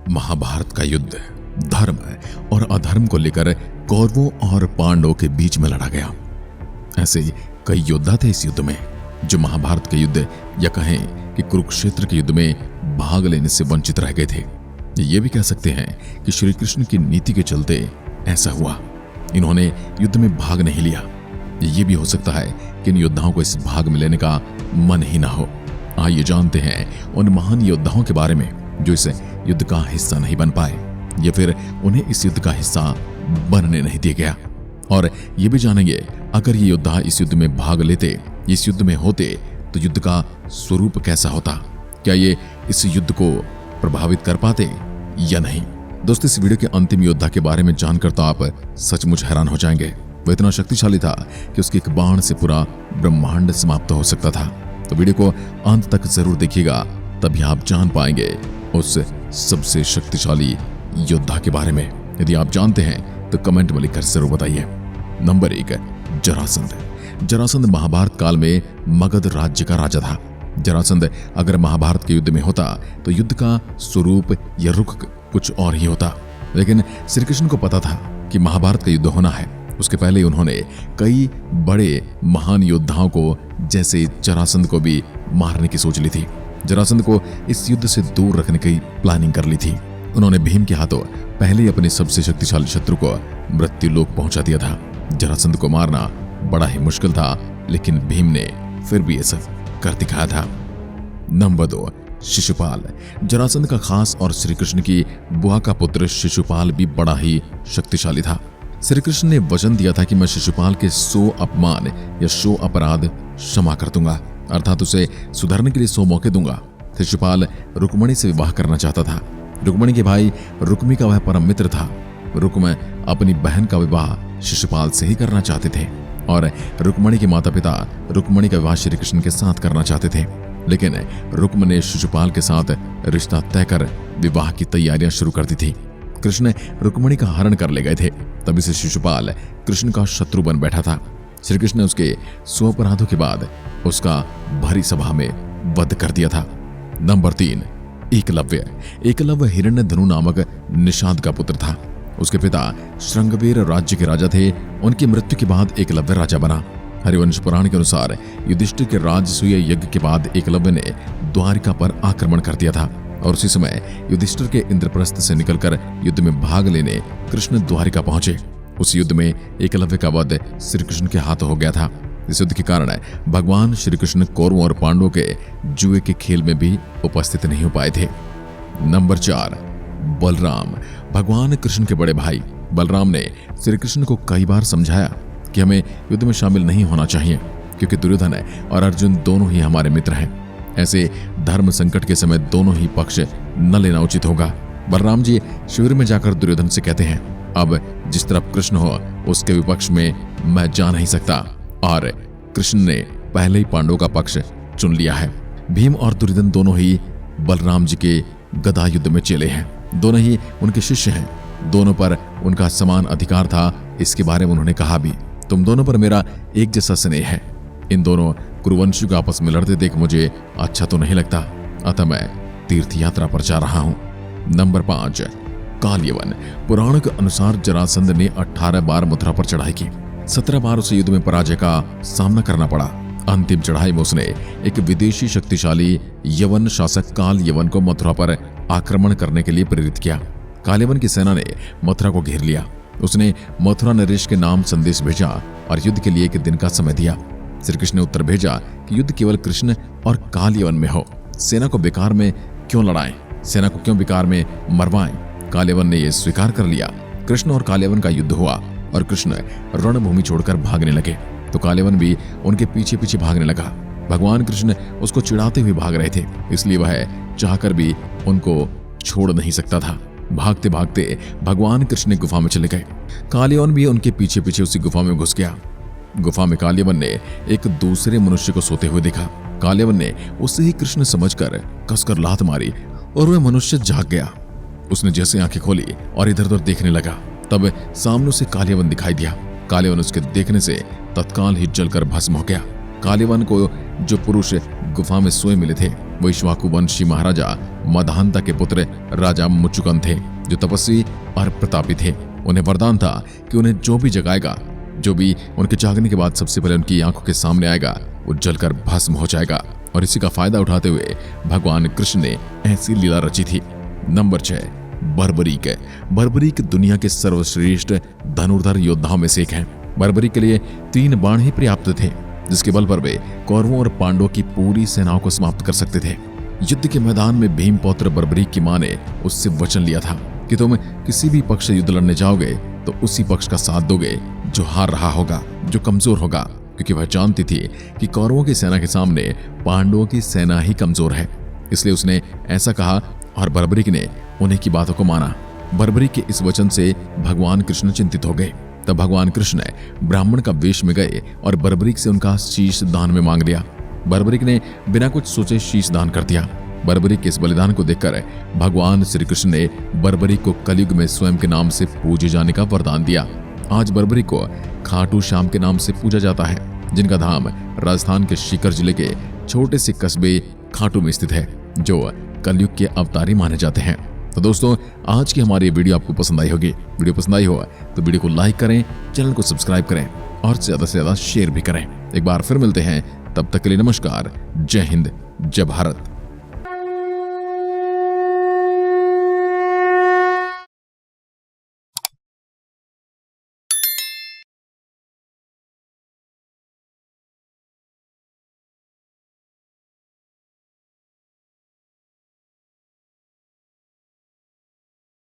महाभारत का युद्ध धर्म और अधर्म को लेकर कौरवों और पांडवों के बीच में लड़ा गया। ऐसे कई योद्धा थे इस युद्ध में जो महाभारत के युद्ध या कहें कि कुरुक्षेत्र के युद्ध में भाग लेने से वंचित रह गए थे। ये भी कह सकते हैं कि श्री कृष्ण की नीति के चलते ऐसा हुआ, इन्होंने युद्ध में भाग नहीं लिया। ये भी हो सकता है कि इन योद्धाओं को इस भाग में लेने का मन ही ना हो। आइए जानते हैं उन महान योद्धाओं के बारे में जो इस युद्ध का हिस्सा नहीं बन पाए या फिर उन्हें इस युद्ध का हिस्सा बनने नहीं दिया गया। और ये भी जानेंगे अगर ये योद्धा इस युद्ध में भाग लेते, इस युद्ध में होते, तो युद्ध का स्वरूप कैसा होता, क्या ये इस युद्ध को प्रभावित कर पाते या नहीं। दोस्तों, इस वीडियो के अंतिम योद्धा के बारे में जानकर तो आप सचमुच हैरान हो जाएंगे। वह इतना शक्तिशाली था कि उसके एक बाण से पूरा ब्रह्मांड समाप्त हो सकता था। तो वीडियो को अंत तक जरूर देखिएगा, तभी आप जान पाएंगे उस सबसे शक्तिशाली योद्धा के बारे में। यदि आप जानते हैं तो कमेंट में लिखकर जरूर बताइए। नंबर 1, जरासंध। जरासंध महाभारत काल में मगध राज्य का राजा था। जरासंध अगर महाभारत के युद्ध में होता तो युद्ध का स्वरूप या रुख कुछ और ही होता, लेकिन श्री कृष्ण को पता था कि महाभारत का युद्ध होना है। उसके पहले उन्होंने कई बड़े महान योद्धाओं को जैसे जरासंध को भी मारने की सोच ली थी। जरासंध को इस युद्ध से दूर रखने की प्लानिंग कर ली थी। उन्होंने भीम के हाथों पहले ही अपने सबसे शक्तिशाली शत्रु को मृत्यु लोक पहुंचा दिया था। जरासंध को मारना बड़ा ही मुश्किल था, लेकिन भीम ने फिर भी ये सब कर दिखाया था। नंबर 2, शिशुपाल। जरासंध का खास और श्री कृष्ण की बुआ का पुत्र शिशुपाल भी बड़ा ही शक्तिशाली था। श्री कृष्ण ने वचन दिया था कि मैं शिशुपाल के 100 अपमान या 100 अपराध क्षमा कर दूंगा, अर्थात उसे सुधरने के लिए 100 मौके दूंगा। शिशुपाल रुक्मणी से विवाह करना चाहता था। रुक्मणी के भाई रुक्मी का वह परम मित्र था। रुक्म अपनी बहन का विवाह शिशुपाल से ही करना चाहते थे और रुक्मणी के माता पिता रुक्मणी का विवाह श्री कृष्ण के साथ करना चाहते थे, लेकिन रुक्म ने शिशुपाल के साथ रिश्ता तय कर विवाह की तैयारियां शुरू कर दी थी। कृष्ण रुक्मणी का हरण कर ले गए थे, तभी से शिशुपाल कृष्ण का शत्रु बन बैठा था। श्री कृष्ण ने उसके 100 अपराधों के बाद उसका भरी सभा में वध कर दिया था। नंबर 3, एकलव्य। एकलव्य हिरण्यधनु नामक निषाद का पुत्र था। उसके पिता श्रृंगवेर राज्य के राजा थे। उनकी मृत्यु के बाद एकलव्य राजा बना। हरिवंश पुराण के अनुसार युधिष्ठिर के राजसूय यज्ञ के बाद एकलव्य ने द्वारिका पर आक्रमण कर दिया था और उसी समय युधिष्ठिर के इंद्रप्रस्थ से निकलकर युद्ध में भाग लेने कृष्ण द्वारिका पहुंचे। उस युद्ध में एकलव्य का वध श्री कृष्ण के हाथ हो गया था। इस युद्ध के कारण भगवान श्री कृष्ण कौरवों और पांडवों के जुए के खेल में भी उपस्थित नहीं हो पाए थे। नंबर 4, बलराम। भगवान कृष्ण के बड़े भाई बलराम ने श्री कृष्ण को कई बार समझाया कि हमें युद्ध में शामिल नहीं होना चाहिए, क्योंकि दुर्योधन और अर्जुन दोनों ही हमारे मित्र हैं। ऐसे धर्म संकट के समय दोनों ही पक्ष न लेना उचित होगा। बलराम जी शिविर में जाकर दुर्योधन से कहते हैं, अब जिस तरफ कृष्ण हो उसके विपक्ष में मैं जा नहीं सकता, और कृष्ण ने पहले ही पांडवों का पक्ष चुन लिया है। भीम और दुर्योधन दोनों ही बलराम जी के गदा युद्ध में चेले हैं, दोनों ही उनके शिष्य हैं, दोनों पर उनका समान अधिकार था। इसके बारे में उन्होंने कहा भी, तुम दोनों पर मेरा एक जैसा स्नेह है। इन दोनों कुरुवंशियों को आपस में लड़ते देख मुझे अच्छा तो नहीं लगता, अतः मैं तीर्थ यात्रा पर जा रहा हूं। नंबर 5, कालयवन। पुराण के अनुसार जरासंध ने 18 बार मथुरा पर चढ़ाई की। 17 बार उसे युद्ध में पराजय का सामना करना पड़ा। अंतिम चढ़ाई में उसने एक विदेशी शक्तिशाली यवन शासक कालयवन को मथुरा पर आक्रमण करने के लिए प्रेरित किया। कालयवन की सेना ने मथुरा को घेर लिया। उसने मथुरा नरेश के नाम संदेश भेजा और युद्ध के लिए 1 दिन का समय दिया। श्री कृष्ण ने उत्तर भेजा कि युद्ध केवल कृष्ण और कालयवन में हो, सेना को बेकार में क्यों लड़ाएं, सेना को क्यों बेकार में मरवाएं। कालयवन ने यह स्वीकार कर लिया। कृष्ण और कालयवन का युद्ध हुआ और कृष्ण रणभूमि छोड़कर भागने लगे तो कालयवन भी उनके पीछे पीछे भागने लगा। भगवान कृष्ण उसको चिढ़ाते हुए भाग रहे थे, इसलिए वह चाहकर भी उनको छोड़ नहीं सकता था। भागते भागते भगवान कृष्ण गुफा में चले गए। कालयवन भी उनके पीछे पीछे उसी गुफा में घुस गया। गुफा में कालयवन ने एक दूसरे मनुष्य को सोते हुए देखा। कालयवन ने उसे ही कृष्ण समझकर कसकर लात मारी और वह मनुष्य जाग गया। उसने जैसे आंखें खोली और इधर उधर देखने लगा, तब सामने से कालयवन दिखाई दिया। कालयवन उसके देखने से तत्काल ही जलकर भस्म हो गया। कालयवन को जो पुरुष गुफा में सोए मिले थे वो इक्ष्वाकु वंशी महाराजा मधानता के पुत्र राजा मुचुकुंद थे, जो तपस्वी और प्रतापी थे। उन्हें वरदान था कि उन्हें जो भी जगाएगा, जो भी उनके जागने के बाद सबसे पहले उनकी आंखों के सामने आएगा, वो जलकर भस्म हो जाएगा। और इसी का फायदा उठाते हुए भगवान कृष्ण ने ऐसी लीला रची थी। नंबर 6, बर्बरीक। बर्बरीक दुनिया के सर्वश्रेष्ठ धनुर्धर योद्धाओं में से एक हैं। बर्बरीक के लिए 3 बाण ही पर्याप्त थे, जिसके बल पर वे कौरवों और पांडवों की पूरी सेनाओं को समाप्त कर सकते थे। युद्ध के मैदान में भीमपौत्र बर्बरीक की मां ने उससे वचन लिया था कि तुम किसी भी पक्ष से युद्ध लड़ने जाओगे तो उसी पक्ष का साथ दोगे जो हार रहा होगा, जो कमजोर होगा, क्योंकि वह जानती थी कि कौरवों की सेना के सामने पांडवों की सेना ही कमजोर है। इसलिए उसने ऐसा कहा और बर्बरीक ने उन्हीं की बातों को माना। बर्बरीक के इस वचन से भगवान कृष्ण चिंतित हो गए। तब भगवान कृष्ण ब्राह्मण का वेश में गए और बर्बरीक से उनका शीश दान में मांग लिया। बर्बरीक ने बिना कुछ सोचे शीश दान कर दिया। बर्बरीक के इस बलिदान को देखकर भगवान श्री कृष्ण ने बर्बरीक को कलयुग में स्वयं के नाम से पूजे जाने का वरदान दिया। आज बर्बरीक को खाटू श्याम के नाम से पूजा जाता है, जिनका धाम राजस्थान के सीकर जिले के छोटे से कस्बे खाटू में स्थित है, जो कलयुग के अवतारी माने जाते हैं। तो दोस्तों, आज की हमारी वीडियो आपको पसंद आई होगी। वीडियो पसंद आई हो तो वीडियो को लाइक करें, चैनल को सब्सक्राइब करें और ज्यादा से ज्यादा शेयर भी करें। एक बार फिर मिलते हैं, तब तक के लिए नमस्कार। जय हिंद, जय भारत।